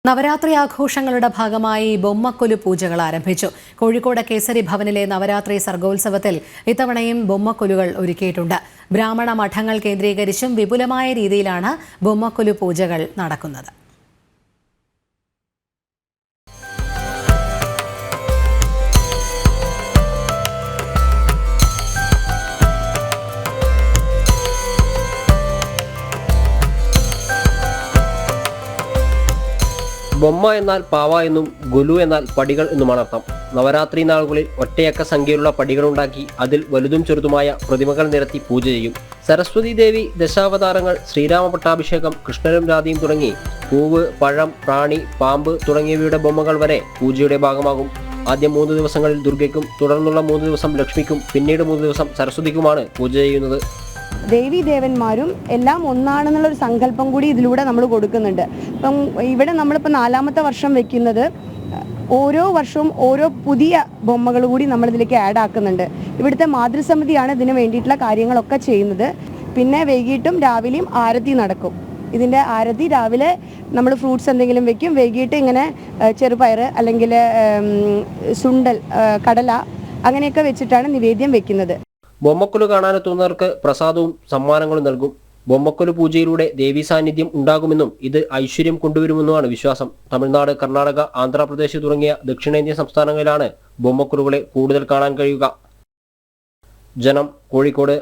നവരാത്രി ആഘോഷങ്ങളുടെ ഭാഗമായി ബൊമ്മക്കൊലു പൂജകൾ ആരംഭിച്ചു. കോഴിക്കോട് കേസരി ഭവനിലെ നവരാത്രി സർഗോത്സവത്തിൽ ഇത്തവണയും ബൊമ്മക്കൊലുകൾ ഒരുക്കിയിട്ടുണ്ട്. ബ്രാഹ്മണ മഠങ്ങൾ കേന്ദ്രീകരിച്ചും വിപുലമായ രീതിയിലാണ് ബൊമ്മക്കൊലു പൂജകൾ നടക്കുന്നത്. ബൊമ്മ എന്നാൽ പാവ എന്നും ഗുലു എന്നാൽ പടികൾ എന്നുമാണ് അർത്ഥം. നവരാത്രി നാളുകളിൽ ഒറ്റയക്ക സംഖ്യയിലുള്ള പടികളുണ്ടാക്കി അതിൽ വലുതും ചെറുതുമായ പ്രതിമകൾ നിരത്തി പൂജ ചെയ്യും. സരസ്വതി ദേവി, ദശാവതാരങ്ങൾ, ശ്രീരാമ പട്ടാഭിഷേകം, കൃഷ്ണനും രാധയും തുടങ്ങി പൂവ്, പഴം, പ്രാണി, പാമ്പ് തുടങ്ങിയവയുടെ ബൊമ്മകൾ വരെ പൂജയുടെ ഭാഗമാകും. ആദ്യം 3 ദിവസങ്ങളിൽ ദുർഗയ്ക്കും, തുടർന്നുള്ള 3 ദിവസം ലക്ഷ്മിക്കും, പിന്നീട് 3 ദിവസം സരസ്വതിക്കുമാണ് പൂജ ചെയ്യുന്നത്. ദേവി ദേവന്മാരും എല്ലാം ഒന്നാണെന്നുള്ളൊരു സങ്കല്പം കൂടി ഇതിലൂടെ നമ്മൾ കൊടുക്കുന്നുണ്ട്. ഇപ്പം ഇവിടെ നമ്മളിപ്പോൾ 4ാമത്തെ വർഷം വെക്കുന്നത്, ഓരോ വർഷവും ഓരോ പുതിയ ബൊമ്മകൾ കൂടി നമ്മളിതിലേക്ക് ആഡ് ആക്കുന്നുണ്ട്. ഇവിടുത്തെ മാതൃസമിതിയാണ് ഇതിന് വേണ്ടിയിട്ടുള്ള കാര്യങ്ങളൊക്കെ ചെയ്യുന്നത്. പിന്നെ വൈകിട്ടും രാവിലെയും ആരതി നടക്കും. ഇതിൻ്റെ ആരതി രാവിലെ നമ്മൾ ഫ്രൂട്ട്സ് എന്തെങ്കിലും വെക്കും, വൈകിട്ട് ഇങ്ങനെ ചെറുപയർ അല്ലെങ്കിൽ സുണ്ടൽ, കടല അങ്ങനെയൊക്കെ വെച്ചിട്ടാണ് നിവേദ്യം വെക്കുന്നത്. ബൊമ്മക്കൊലു കാണാനെത്തുന്നവർക്ക് പ്രസാദവും സമ്മാനങ്ങളും നൽകും. ബൊമ്മക്കൊലു പൂജയിലൂടെ ദേവീ സാന്നിധ്യം ഉണ്ടാകുമെന്നും ഇത് ഐശ്വര്യം കൊണ്ടുവരുമെന്നുമാണ് വിശ്വാസം. തമിഴ്നാട്, കർണാടക, ആന്ധ്രാപ്രദേശ് തുടങ്ങിയ ദക്ഷിണേന്ത്യൻ സംസ്ഥാനങ്ങളിലാണ് ബൊമ്മക്കൊലുകളെ കൂടുതൽ കാണാൻ കഴിയുക. ജനം, കോഴിക്കോട്.